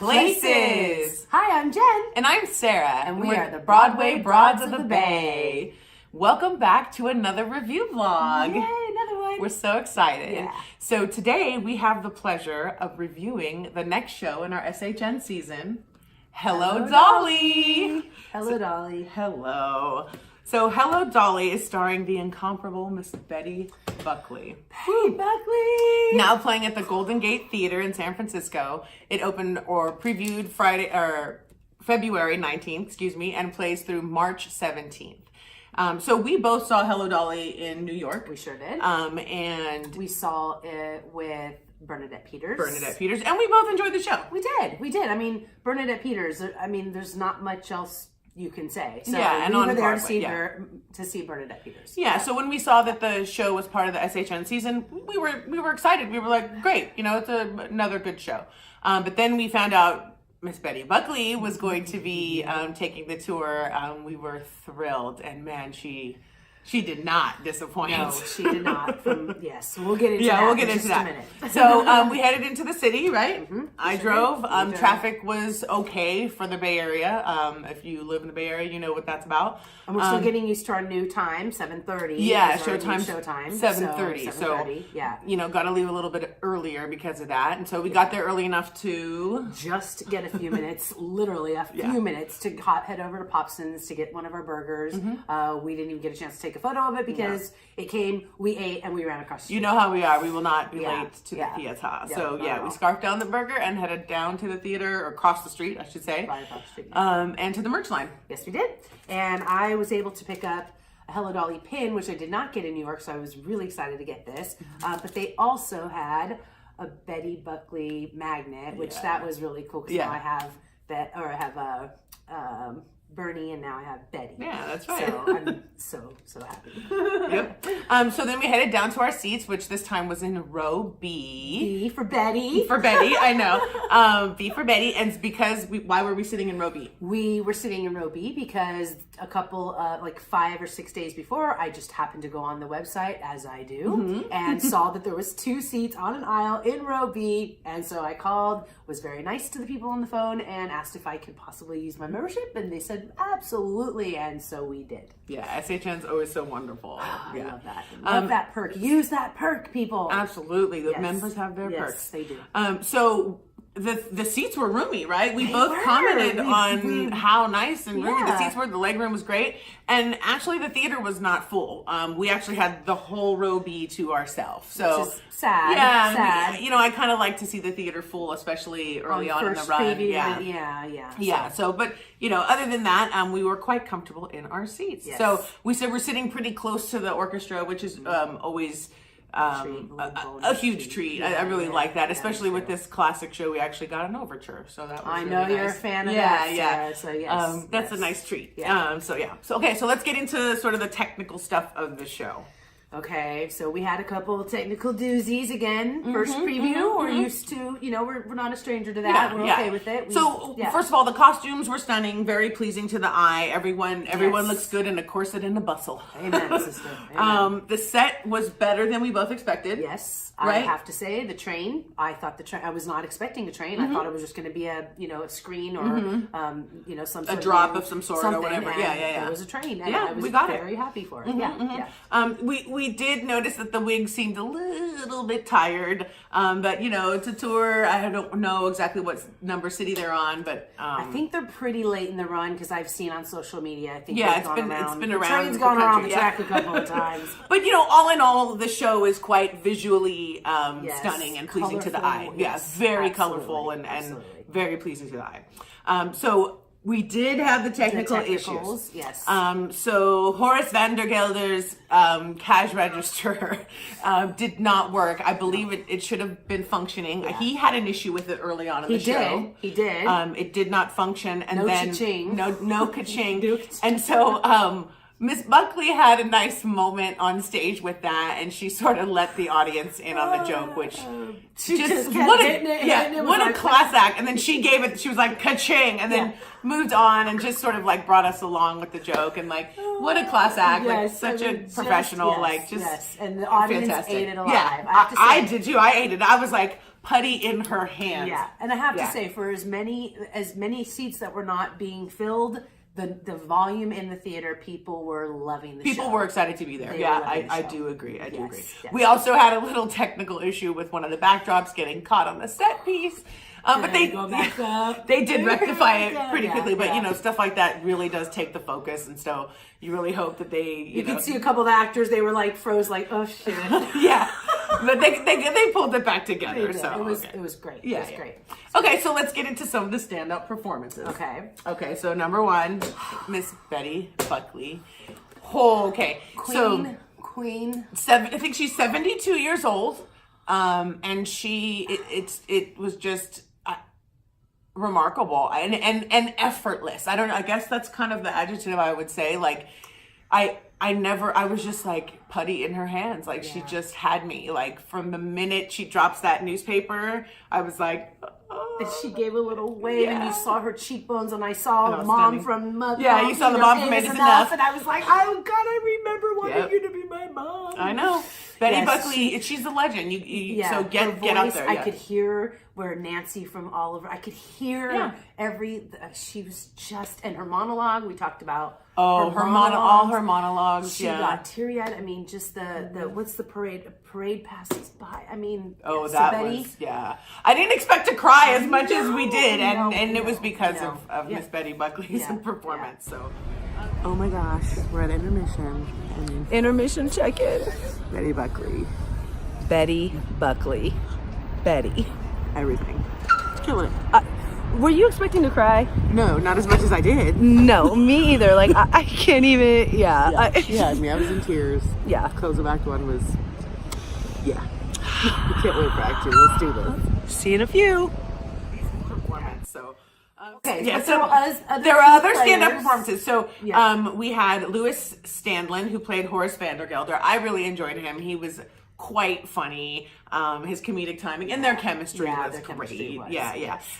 Places. Hi, I'm Jen. And I'm Sarah. And we are the Broadway Broads of the Bay. Welcome back to another review vlog. Yay, another one. We're so excited. Yeah. So today we have the pleasure of reviewing the next show in our SHN season, Hello, Dolly. Hello, Dolly. Hello. So Hello, Dolly is starring the incomparable Miss Betty Buckley. Hey, Buckley. Now playing at the Golden Gate Theater in San Francisco. It opened or previewed February 19th, and plays through March 17th. So we both saw Hello, Dolly in New York. We sure did. And we saw it with Bernadette Peters. And we both enjoyed the show. We did. I mean, Bernadette Peters, there's not much else you can say. So yeah, and we on were there Broadway, to see Bernadette Peters. Yeah, so when we saw that the show was part of the SHN season, we were excited. We were like, great, it's another good show. But then we found out Miss Betty Buckley was going to be taking the tour. We were thrilled, and man, she did not disappoint. No, she did not. Yes, we'll get into that. Yeah, we'll get into that. So we headed into the city, right? Mm-hmm. I drove. Traffic was okay for the Bay Area. If you live in the Bay Area, you know what that's about. And we're still getting used to our new time, 7:30. Yeah, showtime. 7:30. So yeah, got to leave a little bit earlier because of that. And so we got there early enough to just get a few minutes, literally a few minutes to head over to Popson's to get one of our burgers. Mm-hmm. We didn't even get a chance to take a photo of it because it came, we ate, and we ran across the street. You know how we are. We will not be late to the theater. Yeah, so we scarfed down the burger and headed down to the theater, or across the street, I should say. Right across the street. And to the merch line. Yes, we did. And I was able to pick up a Hello Dolly pin, which I did not get in New York, so I was really excited to get this. But they also had a Betty Buckley magnet, which that was really cool because now I have that, or I have Bernie, and now I have Betty. Yeah, that's right. So I'm so happy. Yep. So then we headed down to our seats, which this time was in row B. B for Betty. For Betty, I know. B for Betty, and because why were we sitting in row B? We were sitting in row B because a couple, 5 or 6 days before, I just happened to go on the website, as I do, and saw that there was 2 seats on an aisle in row B, and so I called, was very nice to the people on the phone, and asked if I could possibly use my membership, and they said absolutely, and so we did. Yeah, SHN's always so wonderful. I love that. Love that perk. Use that perk, people. Absolutely. The members have their perks. Yes, they do. So the seats were roomy, right? We both commented on how nice and roomy the seats were. The legroom was great. And actually the theater was not full. We actually had the whole row B to ourselves. So which is sad. Yeah. Sad. I kind of like to see the theater full, especially early on in the run. Yeah. So, but other than that, we were quite comfortable in our seats. Yes. So we said we're sitting pretty close to the orchestra, which is always a huge treat. I really like that, especially with this classic show. We actually got an overture, so that was I really know nice. You're a fan of that. Yeah. So yes, that's a nice treat. Yeah. So okay, so let's get into sort of the technical stuff of the show. Okay, so we had a couple of technical doozies again. First preview, we're used to, we're not a stranger to that. We're okay with it. First of all, the costumes were stunning, very pleasing to the eye. Everyone looks good in a corset and a bustle. Amen, sister. Amen. The set was better than we both expected. Yes, right? I have to say the train. I thought I was not expecting a train. I thought it was just going to be a screen or some sort a drop of some sort or whatever. Yeah. It was a train, and I was very happy for it. We did notice that the wig seemed a little bit tired, but it's a tour. I don't know exactly what number city they're on, but I think they're pretty late in the run because I've seen on social media. I think it's been the around. Train's gone around the track a couple of times. But all in all, the show is quite visually stunning and pleasing to the eye. Yes, very colorful and very pleasing to the eye. So we did have the technical issues. Yes. So Horace Vandergelder's cash register did not work. I believe it should have been functioning. Yeah. He had an issue with it early on in the show. He did. It did not function, and then ka-ching. No ka-ching. And so Miss Buckley had a nice moment on stage with that, and she sort of let the audience in on the joke, which what a class act. And then she gave it, she was like, ka-ching, and then moved on and just sort of like brought us along with the joke, and like, what a class act. Like, such a professional, and the audience ate it alive. I did too. I ate it. I was like, putty in her hands. Yeah, and I have to say, for as many seats that were not being filled, the volume in the theater, people were loving the show. People were excited to be there. I do agree. I do agree. Yes. We also had a little technical issue with one of the backdrops getting caught on the set piece. But they did rectify it pretty quickly. But stuff like that really does take the focus, and so you really hope that they you could see a couple of the actors, they were like froze, like, oh shit. Yeah, but they pulled it back together. So it was great. Yeah, it was great. Okay, so let's get into some of the standout performances. Okay. So number one, Miss Betty Buckley. Okay, Queen. I think she's 72 years old, and it was just remarkable and effortless. I don't know. I guess that's kind of the adjective I would say. Like, I was just like putty in her hands. Like, she just had me. Like, from the minute she drops that newspaper, I was like, oh. And she gave a little wave, and you saw her cheekbones, and I saw the mom from Mother. Yeah, you saw the mom from It Is Enough. And I was like, oh God, I remember wanting you to be my mom. I know. Betty Buckley, she's a legend. So get out there. I could hear where Nancy from Oliver, I could hear she was just, and her monologue, we talked about. Oh, all her monologues. She got teary-eyed. I mean, just the what's the parade passes by. I mean, Betty. I didn't expect to cry as much as we did, and it was because of Miss Betty Buckley's performance. So, oh my gosh, we're at intermission. Intermission check-in. Betty Buckley. Betty Buckley. Betty. Everything. Killing it. Were you expecting to cry? No, not as much as I did. No, me either. Like, I can't even, I was in tears. Yeah. Close of Act 1 was, I can't wait for Act 2. Let's do this. See you in a few. Performance, so. Okay, so there are other stand-up performances. So we had Louis Standlin, who played Horace Vandergelder. I really enjoyed him. He was quite funny. His comedic timing and their chemistry was great.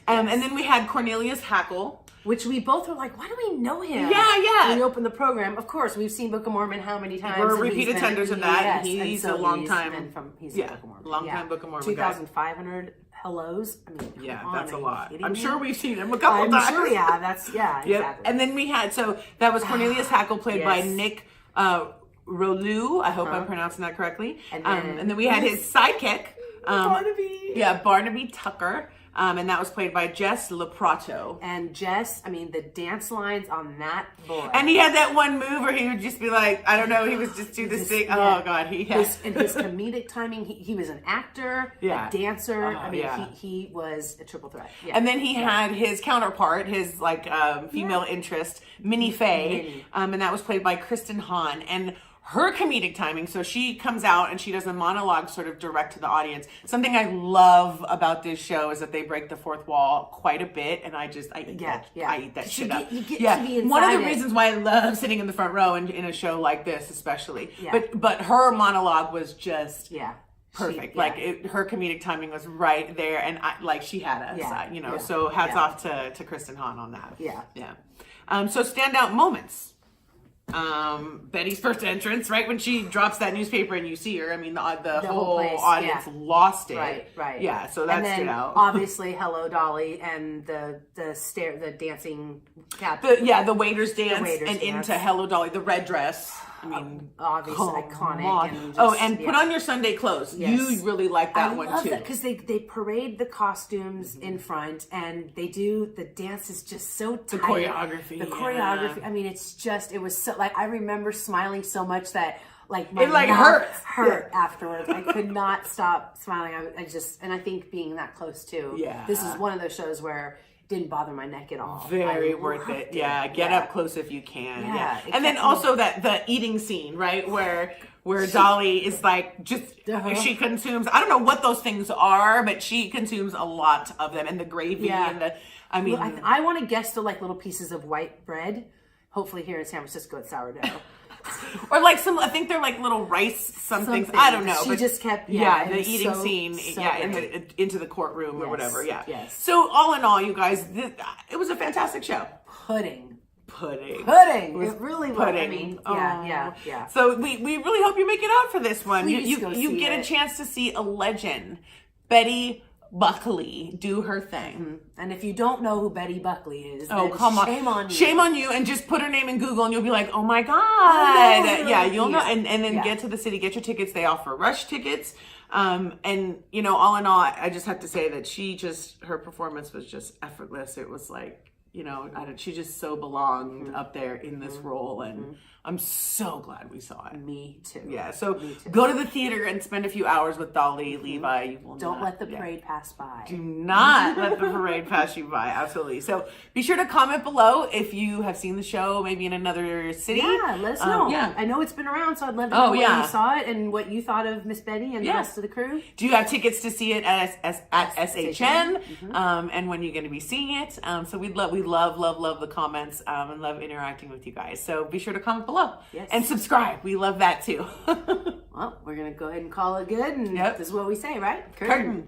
And then we had Cornelius Hackle, which we both were like, why do we know him? Yeah. When we opened the program, of course, we've seen Book of Mormon how many times? We're repeat attenders of that. He's a long time. He's Book of Mormon. Long time Book of Mormon. 2,500 hellos. I mean, that's a lot. I'm sure we've seen him a couple times. I'm sure, exactly. And then we had, that was Cornelius Hackle, played by Nick Rolu. I hope I'm pronouncing that correctly. And then we had his sidekick, Barnaby. Barnaby Tucker. And that was played by Jess Leprato. And Jess, I mean, the dance lines on that boy. And he had that one move where he would just be like, I don't know, he was just do this thing. Oh, God. And his comedic timing, he was an actor, a dancer. He was a triple threat. Yeah. And then he had his counterpart, his female interest, Minnie Faye. And that was played by Kristen Hahn. And her comedic timing, so she comes out and she does a monologue sort of direct to the audience. Something I love about this show is that they break the fourth wall quite a bit, and I eat that shit up. You get to be inside one of the reasons why I love sitting in the front row in a show like this, especially. Yeah. But her monologue was just perfect. Her comedic timing was right there, and she had us. So hats off to Kristen Hahn on that. Yeah. So standout moments. Betty's first entrance, right when she drops that newspaper and you see her. I mean, the whole place, audience lost it. Right. Yeah, so that stood out. Obviously, Hello Dolly and the dancing cat. The waiters dance into Hello Dolly, the red dress. I mean, obviously iconic. And put on your Sunday clothes. Yes. You really like that one too. Because they parade the costumes in front, and they do the dance is just so tight. The choreography. I mean, it was so I remember smiling so much that my hurt afterwards. I could not stop smiling. I think being that close too. Yeah. This is one of those shows where didn't bother my neck at all. Very worth it. Yeah, get up close if you can. Yeah. And then also the eating scene, right, where Dolly is she consumes, I don't know what those things are, but she consumes a lot of them, and the gravy and I want to guess the little pieces of white bread. Hopefully here in San Francisco it's sourdough. Or I think they're little rice somethings. I don't know. She just kept the eating scene into the courtroom or whatever. Yeah. Yes. So all in all, you guys, it was a fantastic show. Pudding. It really was. Pudding. I mean, yeah. So we really hope you make it out for this one. Please you get a chance to see a legend, Betty Buckley do her thing. And if you don't know who Betty Buckley is, Oh, then come on. shame on you. Shame on you, and just put her name in Google and you'll be like, oh my God. Yeah, you'll know. And then get to the city, get your tickets. They offer rush tickets. And you know, all in all, I just have to say that her performance was just effortless. It was like, you know, she just so belonged up there in this role, and I'm so glad we saw it. Me too. Yeah, so go to the theater and spend a few hours with Dolly Levi. You will Don't not, let the parade pass by. Do not let the parade pass you by. Absolutely. So be sure to comment below if you have seen the show, maybe in another city. Yeah, let us know. Yeah. I know it's been around, so I'd love to know where yeah. you saw it and what you thought of Miss Betty and the rest of the crew. Do you have tickets to see it at SHN? And when you're going to be seeing it? So we love the comments and love interacting with you guys. So be sure to comment below. Yes. And subscribe. We love that too. Well, we're going to go ahead and call it good. And Yep. this is what we say, right? Curtain.